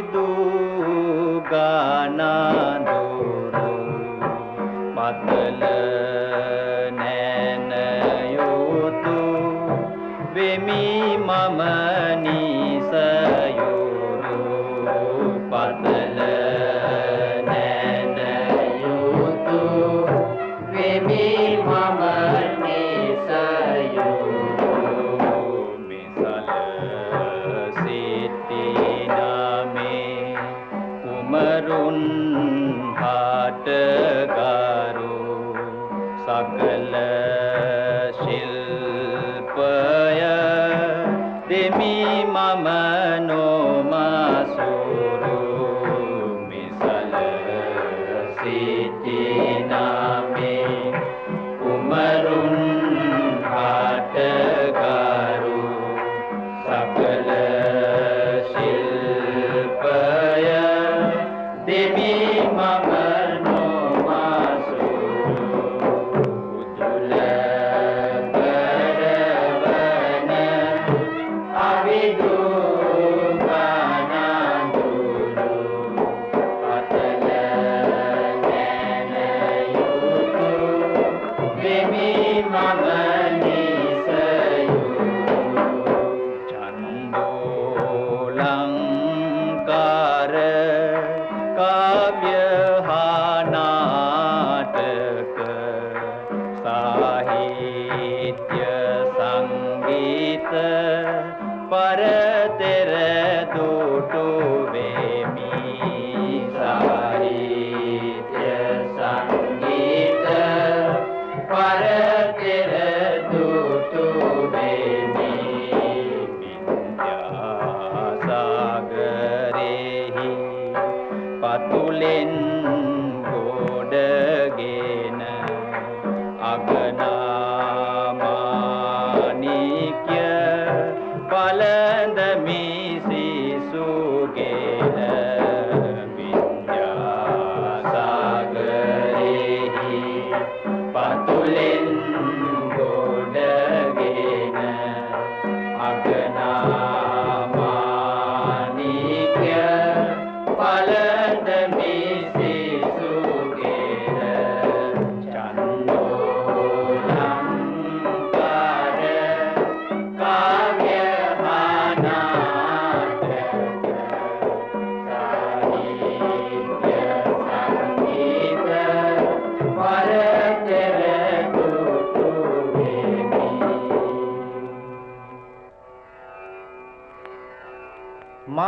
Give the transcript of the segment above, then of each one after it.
අවිදු ගානඳුරු පතල නෑනයුතු වෙමි මම නිසයුරු පතල නෑනයුතු වෙමි මම නිසයුරු මිසල සිටිනමේ කුමරුන් හටගරු සකල ශිල්පය දෙමි මම නොමසුරු මිසල සිටිනමේ කුමරුන් හටගරු සකල ශිල්පය දෙමි මම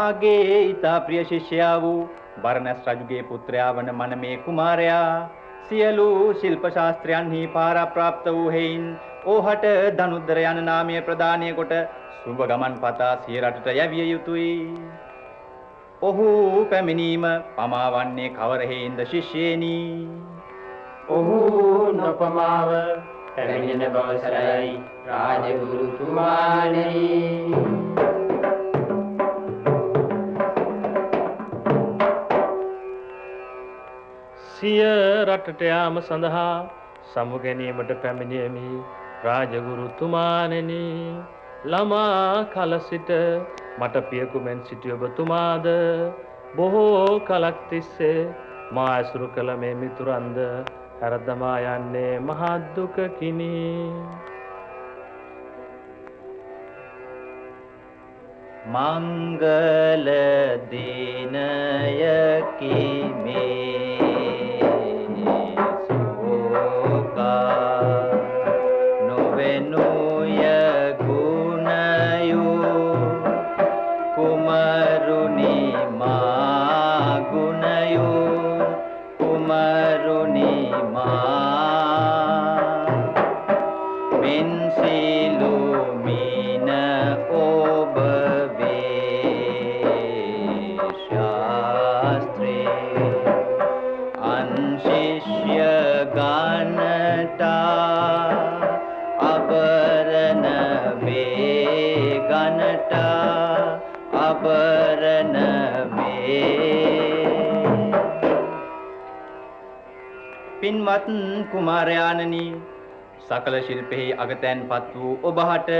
මාගේ ඊතා ප්‍රිය ශිෂ්‍යයා වූ බරණැස් රජුගේ පුත්‍රයා වන මනමේ කුමාරයා සියලු ශිල්ප ශාස්ත්‍රයන්හි පාරාප්‍රාප්ත වූ හේයින් ඕහට ධනුද්දර යන නාමය ප්‍රදානය කොට සුබ ගමන් පතා සිය රටට යැවිය යුතුය. ඔහු පැමිණීම පමා වන්නේ කවර හේයින්ද ශිෂ්‍යේනි? ඔහු නොපමාව පැමිණෙන බව සරයි රාජගුරුතුමානි. සිය රටට යාම සඳහා සමු ගැනීමට පැමිණියමි රාජගුරුතුමාණෙනි. ළමා කල සිට මට පියකුමෙන් සිටි ඔබතුමාද බොහෝ කලක් තිස්සේ මා ඇසුරු කළ මේ මිතුරන්ද හැරදමා යන්නේ මහත් දුකකිනි. මංගල දිනයකි මේ පින්වත් කුමාරයාණනි, සකල ශිල්පෙහි අගතැන්පත් වූ ඔබහට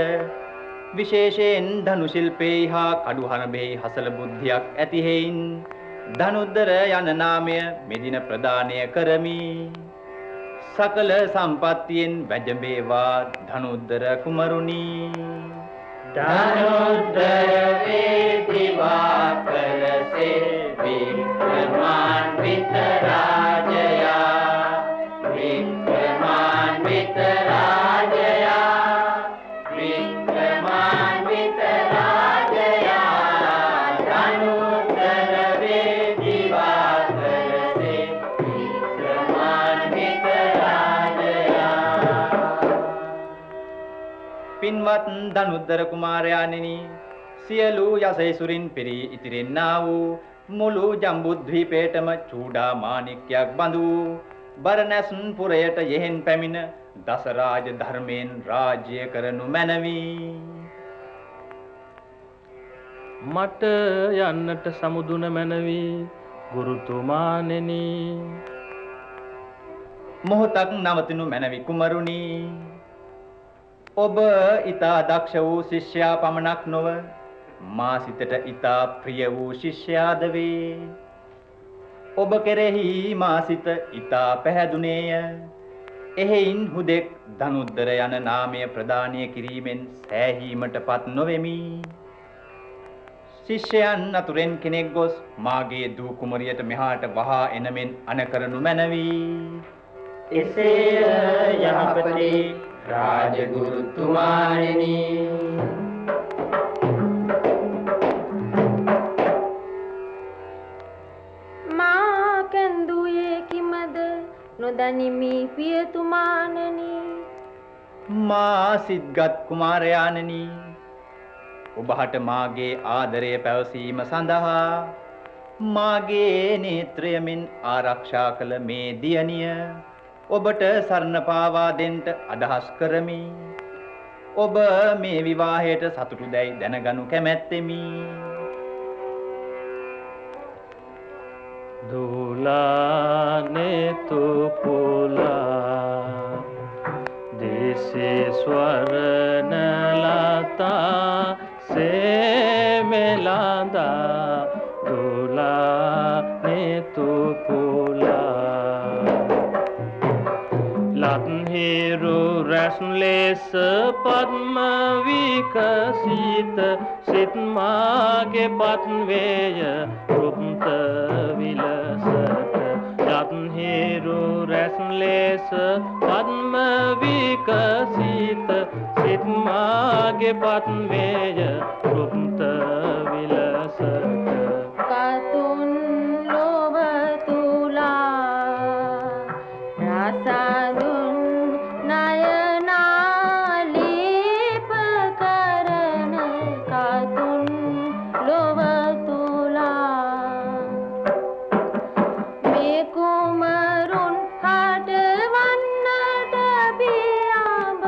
විශේෂයෙන් ධනු ශිල්පේ හා කඩුහරඹෙහි හසල බුද්ධියක් ඇති හේයින් ධනුද්දර යන නාමය මෙදින ප්‍රදානය කරමි. සකල සම්පත්තියෙන් වැජඹේවා ධනුද්දර කුමරුනි. ධනුද්දර වේදිවා පරසේ වික්‍රමාන්විත රාජයා වික්‍රමාන්විත රාජයා වික්‍රමාන්විත රාජයා ධනුද්දර වේදිවා පරසේ වික්‍රමාන්විත රාජයා. පින්වත් ධනුද්දර කුමාරයාණෙනි, සියලු යසයිසුරින් පිරී ඉතිරෙන්නා වූ මුළු ජම්බුද්වීපයටම චූඩා මාණික්‍යයක් බඳු බරණැස් පුරයට යෙහෙන් පැමිණ දසරාජ ධර්මයෙන් රාජ්‍ය කරනු මැනවි. මට යන්නට සමුදුන මැනවි ගුරුතුමාණෙනි. මොහොතක් නවතිනු මැනවි කුමරුනි. ඔබ ඊතා දක්ෂ වූ ශිෂ්‍යයා පමණක් නොව මා සිතට ඊතා ප්‍රිය වූ ශිෂ්‍යයාද වේ. ඔබ කෙරෙහි මා සිත ඊතා පැහැදුනේය. එහෙයින් හුදෙක් ධනුද්දර යන නාමය ප්‍රදානය කිරීමෙන් සෑහීමටපත් නොවෙමි. ශිෂ්‍යයන් අතුරෙන් කෙනෙක් ගොස් මාගේ දූ කුමරියට මෙහාට වහා එනමෙන් අනකරනු මැනවි. එසේය යහපති රාජගුරුතුමාණෙනි. මා කැඳුයේ කිමද නොදනිමි පියතුමාණෙනි. මා සිද්ගත් කුමාරයාණෙනි, ඔබට මාගේ ආදරය පැවසීම සඳහා මාගේ නේත්‍රයමින් ආරක්ෂා කළ මේ දියණිය ඔබට සරණ පාවා දෙන්නට අදහස් කරමි. ඔබ මේ විවාහයට සතුටුදැයි දැනගනු කැමැත්තෙමි. දුලානෙතු පුලා දේශේ ස්වර්ණලතා සේමෙලාදා දුලානෙතු පුලා ලත්හිරු රැස්ලෙස පද්ම විකසිත සිත්මාගේ පත්වේය රුප්ත විලසට. ලත්හිරු රැස්ලෙස පද්ම විකසිත සිත්මාගේ පත්වේය රුප්ත විලසට. කතුන් ලොව තුලා රසදුන් නයනාලීප කරන කතුන් ලොව තුලා මේ කුමරුන් හටවන්නට බියඹ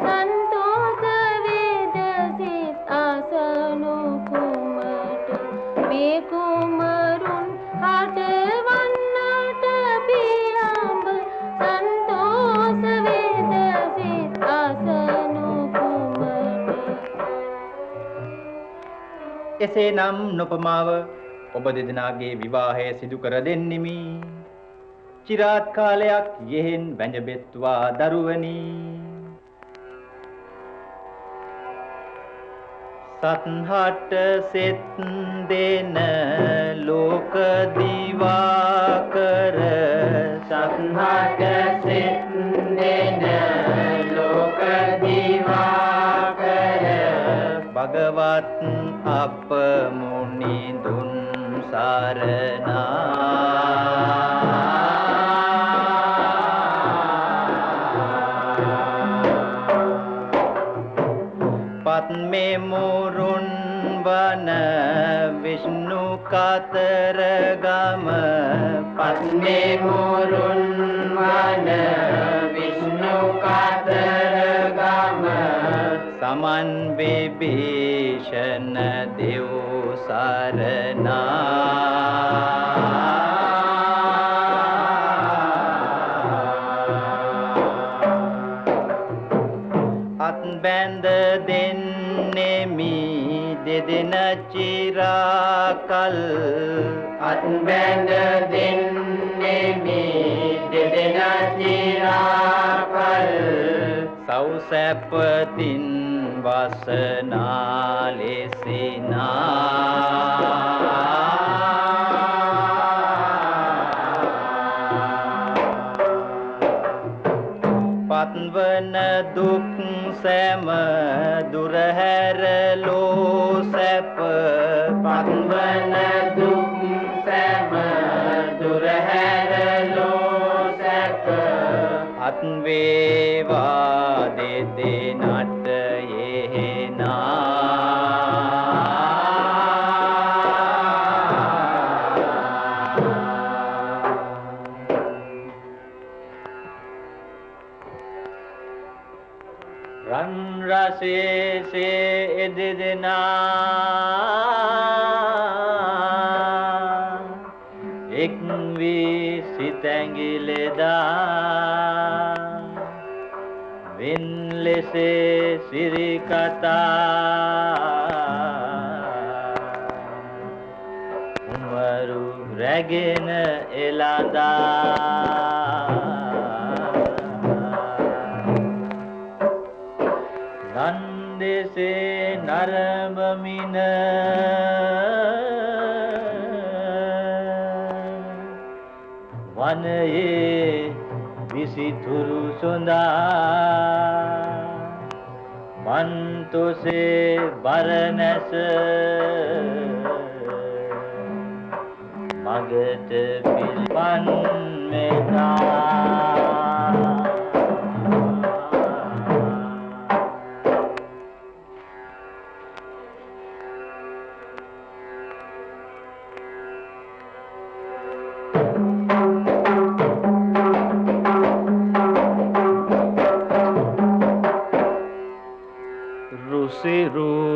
සන්තෝෂ වේද සිත අසනු කුමට. මේ කුමරුන් හටවන්නට බියඹ සන්තෝෂ වේද සිත අසනු කුමට. එසේනම් නොපමාව ඔබ දෙදෙනාගේ විවාහය සිදු කර දෙන්නෙමි. චිරාත් කාලයක් යෙහෙන් වැඳබෙත්වා දරුවනි. සත්හට සෙත් දෙන ලෝක දිවාකර සත්හට සෙත් දෙන ලෝක දිවාකර භගවත් අප මුනිඳුන් සරණා. පත්මේ මුරුන් වන විෂ්ණු කතරගම. පත්මේ මුරුන් වන විෂ්ණු කතරගම. සමන් විභීෂණ දෙව් සරණා. අත් බැඳ දෙන්නේ චිරාකල් අත් බැඳ දෙන්නේ මේ දෙදෙනා චිරාකල් සෞසැපතින් වසනා ලෙසිනා පත්වන දුක් සෑම දුරහැරලෝ සැප පත්වන දුක් සෑම දුරහැරලෝ සැප අත් වේවා දෙදෙනාට රන් රසයේ දෙදෙනා එක් වී සිතැඟිලෙදා වෙන් ලෙසේ සිරි කතා උමරු රැගෙන එළඳා නන්දෙසේ නරඹමින වනයේ විසිතුරු සොඳා මන්තොසේ බරණැස මගට පිළිපන් මෙදා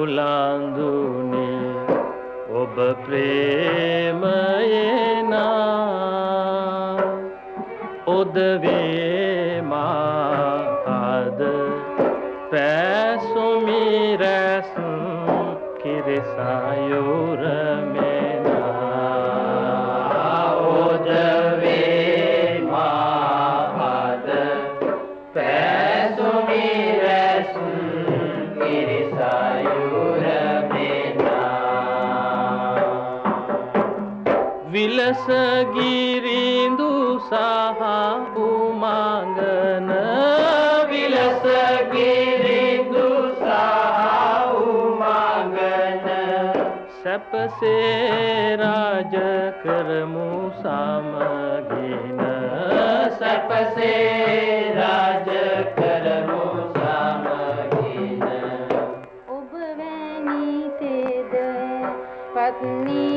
සිරුලඳුනි ඔබ ප්‍රේමයේනා ඔදවේ මාද පැසුමි රැස් කිරිසයුර මෙනා ඔදවේ මාද පැසුමි රැස් විලස ගිරිඳු සහ උමංගන විලස ගිරිඳු සහ උමංගන සැපසේ රාජ කරමු සමගින සැපසේ රාජ කරමු සමගින ඔබ වැනි තෙද පත්නි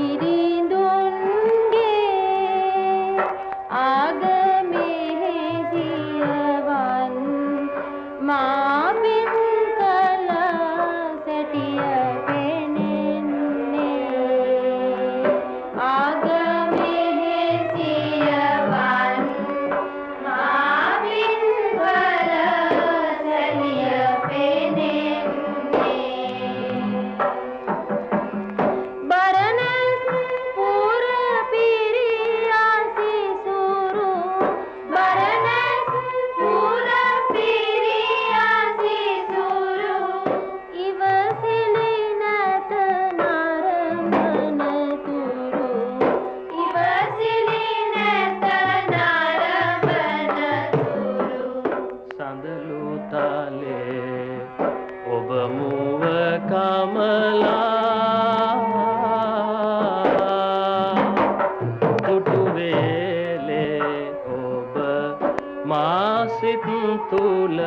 මාසිත තුල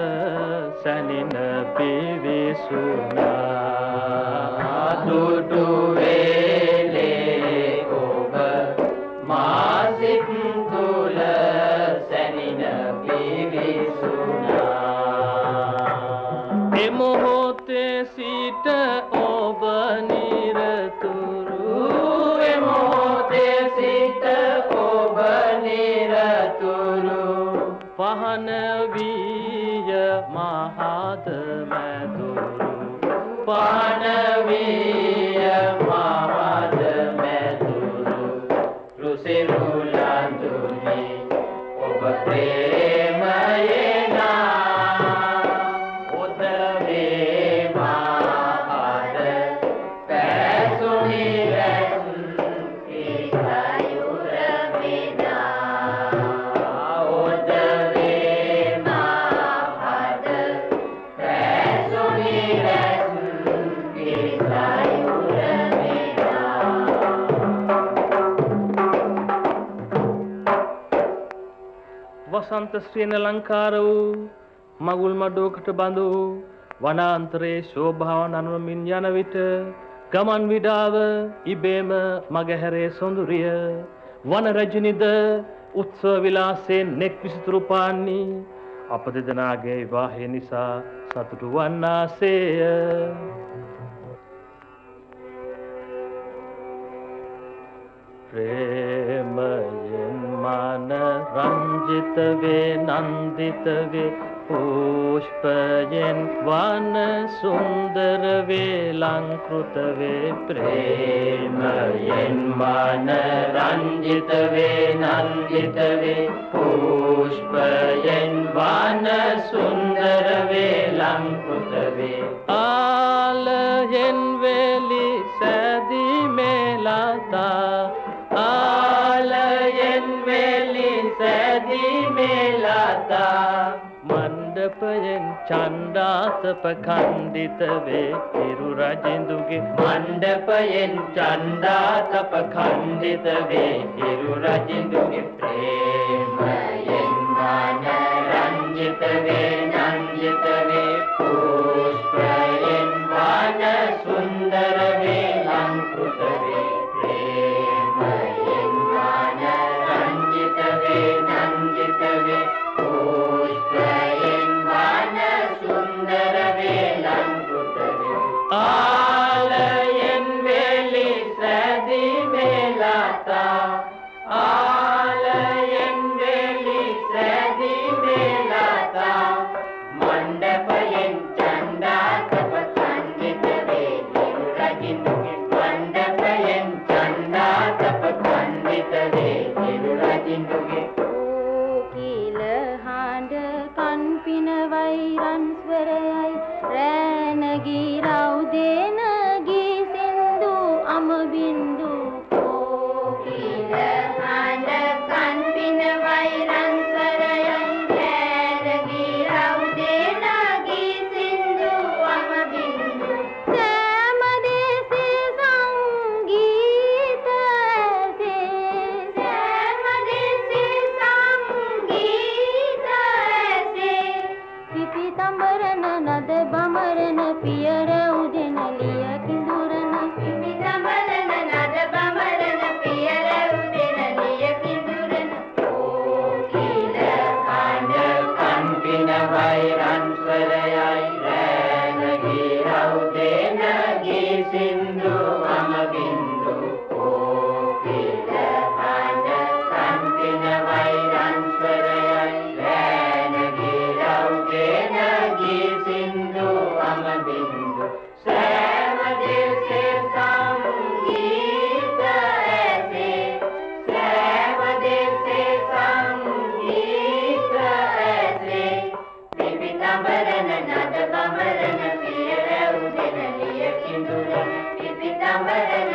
සැනින පිවිසුනා දුටු වේලේ ඔබ මාසිත තුල සැනින පිවිසුනා එමොහොතේ සිට ඔබ නිරතුරු එමොහොතේ සිට ඔබ නිරතුරු පහන විය මහත මැදුරු පහන විය වසන්ත ශ්‍රීන ලංකාර වූ මගුල් මඩුවකට බඳු වනාන්තරයේ ශෝභාව නනවමින් යන විට ගමන් විඩාව ඉබේම මගහැරේ සොඳුරිය වන රජිනිද උත්සව විලාසයෙන් නෙක් විසිතුරු පාන්නී අප දෙදෙනාගේ විවාහය නිසා සතුටු වන්නාසේය. ප්‍රේමයෙන් මන රංජිත වේ නන්දිත වේ පුෂ්පයෙන් වන සුන්දර වේ ලංකෘත වේ ප්‍රේමයෙන් මන රංජිත වේ නන්දිත වේ පුෂ්පයෙන් වන සුන්දර වේ ලංකෘත වේ ආලයෙන් වෙලි සැදී මේලතා ආලයෙන් වෙලි සැදී මේලතා මණ්ඩපයෙන් චණ්ඩාතප ඛණ්ඩිත වේ හිරු රජින්දුගේ මණ්ඩපයෙන් චණ්ඩාතප ඛණ්ඩිත වේ හිරු රජින්දුගේ ප්‍රේමයෙන් මන රංජිත වේ නන්දිත වේ පුෂ්පයෙන් වන සුන්දර වේ ලංකෘත වේ ප්‍රේමයෙන් මන රංජිත වේ නන්දිත වේ පුෂ්පයෙන් වන සුන්දර වේ ලංකෘත වේ ආලයෙන් වෙලි සැදී මේලතා ආලයෙන් වෙලි සැදී මේලතා මණ්ඩපයෙන් චණ්ඩාතප ඛණ්ඩිත වේ හිරු රජින්දුගේ මණ්ඩපයෙන් චණ්ඩාතප ඛණ්ඩිත වේ හිරු රජින්දුගේ කීල හඬ කන් පිනවයි රන් ස්වරයයි රෑනගී රවුදේන ගී සින්දු අම බින්දු කීල හඬ කන් පිනවයි රන් ස්වරයයි රෑනගී රවුදේන ගී සින්දු අම බින්දු සෑම දේශේ සංගීත ඇසේ සෑම දේශේ සංගීත ඇසේ පිපි තඹරන නද බමරන පියර උදෙන ලිය කිඳුරන පිපි තඹරන නද බමරන පියර උදෙන ලිය කිඳුරන කීල හඬ කන් පිනවයි රන් ස්වරයයි රෑනගී රවුදේන ගී සින්දු අම බින්දු කීල හඬ කන් පිනවයි රන් ස්වරයයි රෑනගී රවුදේන ගී සින්දු අම බින්දු සෑම දේශේ සංගීත ඇසේ සෑම දේශේ සංගීත ඇසේ පිපි තඹරන නද බමරන පියර උදෙන ලිය කිඳුරන පිපි තඹරන